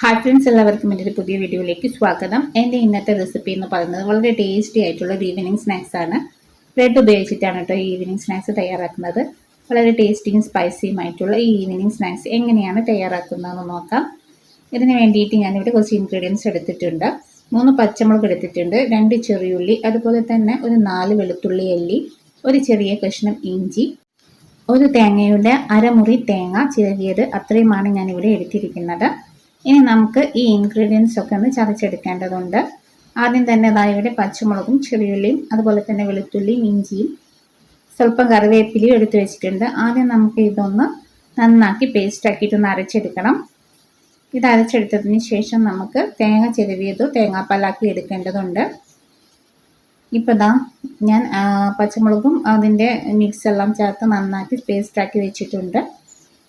Hi friends, എല്ലാവർക്കും എൻ്റെ ഒരു പുതിയ വീഡിയോയിലേക്ക് സ്വാഗതം. എൻ്റെ ഇന്നത്തെ റെസിപ്പി എന്ന് പറയുന്നത് വളരെ ടേസ്റ്റി ആയിട്ടുള്ള ഒരു ഈവനിങ് സ്നാക്സ് ആണ്. ബ്രെഡ് ഉപയോഗിച്ചിട്ടാണ് കേട്ടോ ഈ ഈവനിങ് സ്നാക്സ് തയ്യാറാക്കുന്നത്. വളരെ ടേസ്റ്റിയും സ്പൈസിയുമായിട്ടുള്ള ഈ ഈവനിങ് സ്നാക്സ് എങ്ങനെയാണ് തയ്യാറാക്കുന്നതെന്ന് നോക്കാം. ഇതിന് വേണ്ടിയിട്ട് ഞാനിവിടെ കുറച്ച് ഇൻഗ്രീഡിയൻസ് എടുത്തിട്ടുണ്ട്. 3 പച്ചമുളക് എടുത്തിട്ടുണ്ട്, 2 ചെറിയുള്ളി, അതുപോലെ തന്നെ ഒരു 4 വെളുത്തുള്ളി അല്ലി, ഒരു ചെറിയ കഷ്ണം ഇഞ്ചി, ഒരു തേങ്ങയുടെ അരമുറി തേങ്ങ ചിരകിയത്, അത്രയുമാണ് ഞാനിവിടെ എടുത്തിരിക്കുന്നത്. ഇനി നമുക്ക് ഈ ഇൻഗ്രീഡിയൻസ് ഒക്കെ ഒന്ന് ചതച്ചെടുക്കേണ്ടതുണ്ട്. ആദ്യം തന്നെ ഇവിടെ പച്ചമുളകും ചെറിയുള്ളിയും അതുപോലെ തന്നെ വെളുത്തുള്ളിയും ഇഞ്ചിയും സ്വല്പം കറിവേപ്പിലയും എടുത്തു വെച്ചിട്ടുണ്ട്. ആദ്യം നമുക്ക് ഇതൊന്ന് നന്നാക്കി പേസ്റ്റ് ആക്കിയിട്ടൊന്ന് അരച്ചെടുക്കണം. ഇത് അരച്ചെടുത്തതിന് ശേഷം നമുക്ക് തേങ്ങ ചിരവിയതോ തേങ്ങാപ്പാലാക്കി എടുക്കേണ്ടതുണ്ട്. ഇപ്പോൾ ഞാൻ പച്ചമുളകും അതിൻ്റെ മിക്സ് എല്ലാം ചേർത്ത് നന്നാക്കി പേസ്റ്റ് ആക്കി വെച്ചിട്ടുണ്ട്.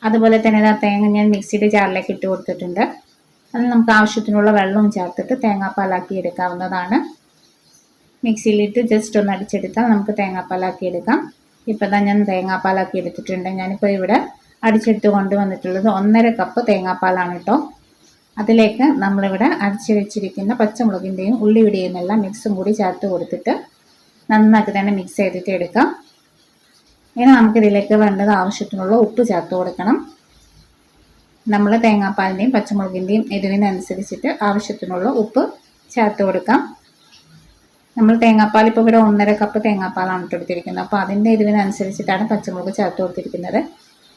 അതുപോലെ തന്നെ തേങ്ങ ഞാൻ മിക്സിയുടെ ജാറിലേക്ക് ഇട്ട് കൊടുത്തിട്ടുണ്ട്. അതിൽ നമുക്ക് ആവശ്യത്തിനുള്ള വെള്ളവും ചേർത്തിട്ട് തേങ്ങാപ്പാലാക്കി എടുക്കാവുന്നതാണ്. മിക്സിയിലിട്ട് ജസ്റ്റ് ഒന്ന് അടിച്ചെടുത്താൽ നമുക്ക് തേങ്ങാപ്പാലാക്കി എടുക്കാം. ഇപ്പോൾ ഞാൻ തേങ്ങാപ്പാലാക്കി എടുത്തിട്ടുണ്ട്. ഞാനിപ്പോൾ ഇവിടെ അടിച്ചെടുത്ത് കൊണ്ടുവന്നിട്ടുള്ളത് 1.5 കപ്പ് തേങ്ങാപ്പാലാണ് കേട്ടോ. അതിലേക്ക് നമ്മളിവിടെ അടിച്ച് വെച്ചിരിക്കുന്ന പച്ചമുളകിൻ്റെയും ഉള്ളിയുടെയും എല്ലാം മിക്സും കൂടി ചേർത്ത് കൊടുത്തിട്ട് നന്നാക്കി തന്നെ മിക്സ് ചെയ്തിട്ട് എടുക്കാം. ഇനി നമുക്കിതിലേക്ക് വേണ്ടത് ആവശ്യത്തിനുള്ള ഉപ്പ് ചേർത്ത് കൊടുക്കണം. നമ്മൾ തേങ്ങാപ്പാലിൻ്റെയും പച്ചമുളകിൻ്റെയും എരിവിനനുസരിച്ചിട്ട് ആവശ്യത്തിനുള്ള ഉപ്പ് ചേർത്ത് കൊടുക്കാം. നമ്മൾ തേങ്ങാപ്പാൽ ഇപ്പോൾ ഇവിടെ 1.5 കപ്പ് തേങ്ങാപ്പാലാണ് എടുത്തിരിക്കുന്നത്. അപ്പോൾ അതിൻ്റെ എരിവിനനുസരിച്ചിട്ടാണ് പച്ചമുളക് ചേർത്ത് കൊടുത്തിരിക്കുന്നത്.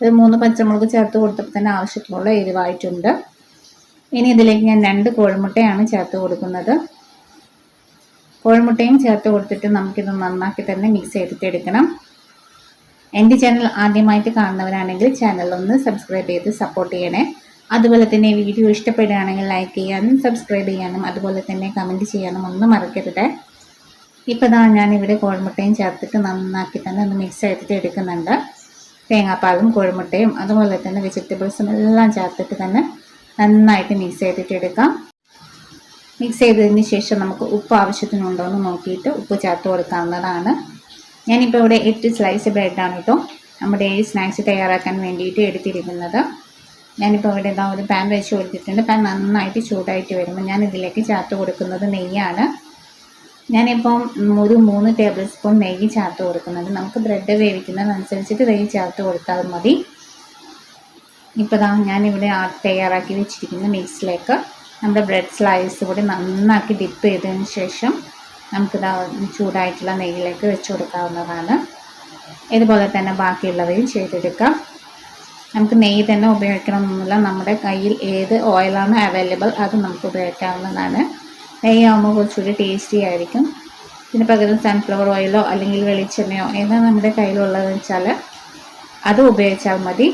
ഒരു 3 പച്ചമുളക് ചേർത്ത് കൊടുത്തപ്പോൾ തന്നെ ആവശ്യത്തിനുള്ള എരിവായിട്ടുണ്ട്. ഇനി ഇതിലേക്ക് ഞാൻ 2 കോഴിമുട്ടയാണ് ചേർത്ത് കൊടുക്കുന്നത്. കോഴിമുട്ടയും ചേർത്ത് കൊടുത്തിട്ട് നമുക്കിത് നന്നാക്കി തന്നെ മിക്സ് ചെയ്തിട്ട് എടുക്കണം. എൻ്റെ ചാനൽ ആദ്യമായിട്ട് കാണുന്നവരാണെങ്കിൽ ചാനലൊന്ന് സബ്സ്ക്രൈബ് ചെയ്ത് സപ്പോർട്ട് ചെയ്യണേ. അതുപോലെ തന്നെ വീഡിയോ ഇഷ്ടപ്പെടുകയാണെങ്കിൽ ലൈക്ക് ചെയ്യാനും സബ്സ്ക്രൈബ് ചെയ്യാനും അതുപോലെ തന്നെ കമൻറ്റ് ചെയ്യാനും ഒന്നും മറക്കരുത്. ഇപ്പോൾ ഞാനിവിടെ കോഴിമുട്ടയും ചേർത്തിട്ട് നന്നാക്കി തന്നെ ഒന്ന് മിക്സ് ചെയ്തിട്ട് എടുക്കുന്നുണ്ട്. തേങ്ങാപ്പാലും കോഴിമുട്ടയും അതുപോലെ തന്നെ വെജിറ്റബിൾസും എല്ലാം ചേർത്തിട്ട് തന്നെ നന്നായിട്ട് മിക്സ് ചെയ്തിട്ട് എടുക്കാം. മിക്സ് ചെയ്തതിന് ശേഷം നമുക്ക് ഉപ്പ് ആവശ്യത്തിനുണ്ടോ എന്ന് നോക്കിയിട്ട് ഉപ്പ് ചേർത്ത് കൊടുക്കാവുന്നതാണ്. ഞാനിപ്പോൾ ഇവിടെ 8 സ്ലൈസ് ബ്രെഡാണ് കേട്ടോ നമ്മുടെ ഈ സ്നാക്സ് തയ്യാറാക്കാൻ വേണ്ടിയിട്ട് എടുത്തിരിക്കുന്നത്. ഞാനിപ്പോൾ ഇവിടെ ഒരു പാൻ വെച്ച് കൊടുത്തിട്ടുണ്ട്. പാൻ നന്നായിട്ട് ചൂടായിട്ട് വരുമ്പോൾ ഞാൻ ഇതിലേക്ക് ചേർത്ത് കൊടുക്കുന്നത് നെയ്യാണ്. ഞാനിപ്പം ഒരു 3 ടേബിൾ സ്പൂൺ നെയ്യ് ചേർത്ത് കൊടുക്കുന്നുണ്ട്. നമുക്ക് ബ്രെഡ് വേവിക്കുന്നതനുസരിച്ചിട്ട് നെയ്യ് ചേർത്ത് കൊടുത്താൽ മതി. ഇപ്പോൾ ഞാനിവിടെ തയ്യാറാക്കി വെച്ചിരിക്കുന്ന മിക്സിലേക്ക് നമ്മുടെ ബ്രെഡ് സ്ലൈസ് കൂടി നന്നാക്കി ഡിപ്പ് ചെയ്തതിന് ശേഷം നമുക്കിത് ചൂടായിട്ടുള്ള നെയ്യിലേക്ക് വെച്ച് കൊടുക്കാവുന്നതാണ്. ഇതുപോലെ തന്നെ ബാക്കിയുള്ളവയും ചെയ്തെടുക്കാം. നമുക്ക് നെയ്യ് തന്നെ ഉപയോഗിക്കണമെന്നില്ല. നമ്മുടെ കയ്യിൽ ഏത് ഓയിലാണ് അവൈലബിൾ അത് നമുക്ക് ഉപയോഗിക്കാവുന്നതാണ്. നെയ്യാകുമ്പോൾ കുറച്ചുകൂടി ടേസ്റ്റി ആയിരിക്കും. ഇതിന് പകരം സൺഫ്ലവർ ഓയിലോ അല്ലെങ്കിൽ വെളിച്ചെണ്ണയോ ഏതാണ് നമ്മുടെ കയ്യിലുള്ളതെന്ന് വെച്ചാൽ അത് ഉപയോഗിച്ചാൽ മതി.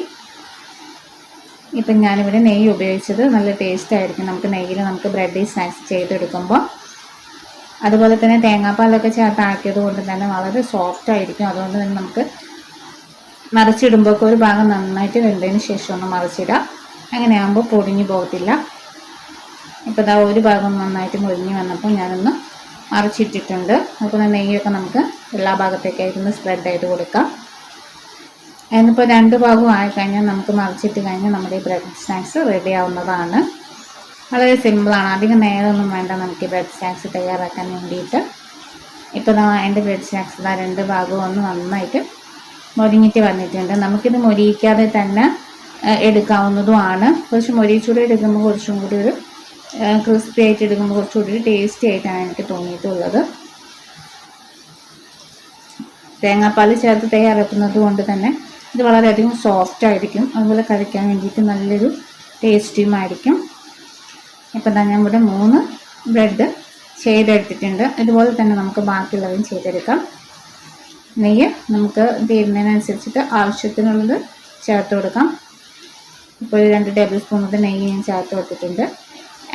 ഇപ്പം ഞാനിവിടെ നെയ്യ് ഉപയോഗിച്ചത് നല്ല ടേസ്റ്റ് ആയിരിക്കും. നമുക്ക് നെയ്യിൽ നമുക്ക് ബ്രെഡ് സ്നാക്സ് ചെയ്തെടുക്കുമ്പോൾ അതുപോലെ തന്നെ തേങ്ങാപ്പാലൊക്കെ ചേർത്താക്കിയത് കൊണ്ട് തന്നെ വളരെ സോഫ്റ്റ് ആയിരിക്കും. അതുകൊണ്ട് തന്നെ നമുക്ക് മറിച്ചിടുമ്പോൾ ഒരു ഭാഗം നന്നായിട്ട് വെന്തതിന് ശേഷം ഒന്ന് മറിച്ചിടാം. അങ്ങനെയാകുമ്പോൾ പൊടിഞ്ഞു പോകത്തില്ല. ഇപ്പോൾ ഒരു ഭാഗം നന്നായിട്ട് മുരിഞ്ഞ് വന്നപ്പോൾ ഞാനൊന്ന് മറിച്ചിട്ടിട്ടുണ്ട്. അതുപോലെ നെയ്യൊക്കെ നമുക്ക് എല്ലാ ഭാഗത്തേക്കായിരുന്നു സ്പ്രെഡ് ചെയ്ത് കൊടുക്കാം. അതിനിപ്പോൾ 2 ഭാഗവും ആയിക്കഴിഞ്ഞാൽ നമുക്ക് മറിച്ചിട്ട് കഴിഞ്ഞാൽ നമ്മുടെ ഈ ബ്രെഡ് സ്നാക്സ് റെഡി ആവുന്നതാണ്. വളരെ സിമ്പിളാണ്. അധികം നേരമൊന്നും വേണ്ട നമുക്ക് ബ്രെഡ് സ്നാക്സ് തയ്യാറാക്കാൻ വേണ്ടിയിട്ട്. ഇപ്പോൾ എൻ്റെ ബ്രെഡ് സ്നാക്സ് 2 ഭാഗവും ഒന്ന് നന്നായിട്ട് മൊരിഞ്ഞിട്ട് വന്നിട്ടുണ്ട്. നമുക്കിത് മൊരിയിക്കാതെ തന്നെ എടുക്കാവുന്നതുമാണ്. കുറച്ച് മൊരിച്ചൂടെ എടുക്കുമ്പോൾ കുറച്ചും കൂടി ഒരു ക്രിസ്പി ആയിട്ട് എടുക്കുമ്പോൾ കുറച്ചുകൂടി ഒരു ടേസ്റ്റി ആയിട്ടാണ് എനിക്ക് തോന്നിയിട്ടുള്ളത്. തേങ്ങാപ്പാൽ ചേർത്ത് തയ്യാറാക്കുന്നത് കൊണ്ട് തന്നെ ഇത് വളരെയധികം സോഫ്റ്റ് ആയിരിക്കും. അതുപോലെ കഴിക്കാൻ വേണ്ടിയിട്ട് നല്ലൊരു ടേസ്റ്റിയുമായിരിക്കും. ഇപ്പം ഞാൻ ഇവിടെ 3 ബ്രെഡ് ചെയ്തെടുത്തിട്ടുണ്ട്. ഇതുപോലെ തന്നെ നമുക്ക് ബാക്കിയുള്ളവയും ചെയ്തെടുക്കാം. നെയ്യ് നമുക്ക് തീരുന്നതിനനുസരിച്ചിട്ട് ആവശ്യത്തിനുള്ളത് ചേർത്ത് കൊടുക്കാം. ഇപ്പോൾ 2 ടേബിൾ സ്പൂൺ മുതൽ നെയ്യ് ഞാൻ ചേർത്ത് കൊടുത്തിട്ടുണ്ട്.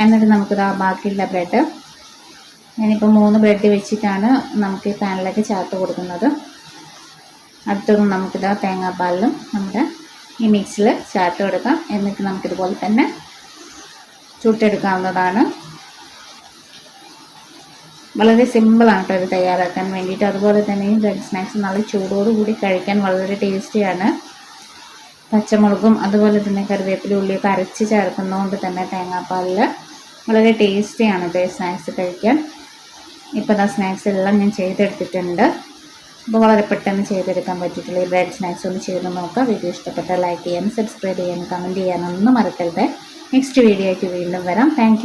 എന്നിട്ട് നമുക്ക് ബാക്കിയുള്ള ബ്രെഡ് ഞാനിപ്പോൾ 3 ബ്രെഡ് വെച്ചിട്ടാണ് നമുക്ക് ഈ പാനിലേക്ക് ചേർത്ത് കൊടുക്കുന്നത്. അടുത്തതും നമുക്കിത് തേങ്ങാപ്പാലിലും നമ്മുടെ ഈ മിക്സിൽ ചേർത്ത് കൊടുക്കാം. എന്നിട്ട് നമുക്കിതുപോലെ തന്നെ ചുട്ടെടുക്കാവുന്നതാണ്. വളരെ സിമ്പിളാണ് കേട്ടോ ഇത് തയ്യാറാക്കാൻ വേണ്ടിയിട്ട്. അതുപോലെ തന്നെ ഈ ബ്രെഡ് സ്നാക്സ് നല്ല ചൂടോടുകൂടി കഴിക്കാൻ വളരെ ടേസ്റ്റിയാണ്. പച്ചമുളകും അതുപോലെ തന്നെ കറിവേപ്പില ഉള്ളിയൊക്കെ അരച്ച് ചേർക്കുന്നതുകൊണ്ട് തന്നെ തേങ്ങാപ്പാലിൽ വളരെ ടേസ്റ്റിയാണ് ഇത് സ്നാക്സ് കഴിക്കാൻ. ഇപ്പോൾ ആ സ്നാക്സ് എല്ലാം ഞാൻ ചെയ്തെടുത്തിട്ടുണ്ട്. അപ്പോൾ വളരെ പെട്ടെന്ന് ചെയ്തെടുക്കാൻ പറ്റിയിട്ടുള്ള ഈ ബ്രെഡ് സ്നാക്സ് ഒന്ന് ചെയ്ത് നോക്കുക. വീഡിയോ ഇഷ്ടപ്പെട്ടാൽ ലൈക്ക് ചെയ്യാനും സബ്സ്ക്രൈബ് ചെയ്യാനും കമൻറ്റ് ചെയ്യാനൊന്നും മറക്കരുത്. നെക്സ്റ്റ് വീഡിയോ ആയിട്ട് വീണ്ടും വരാം. താങ്ക്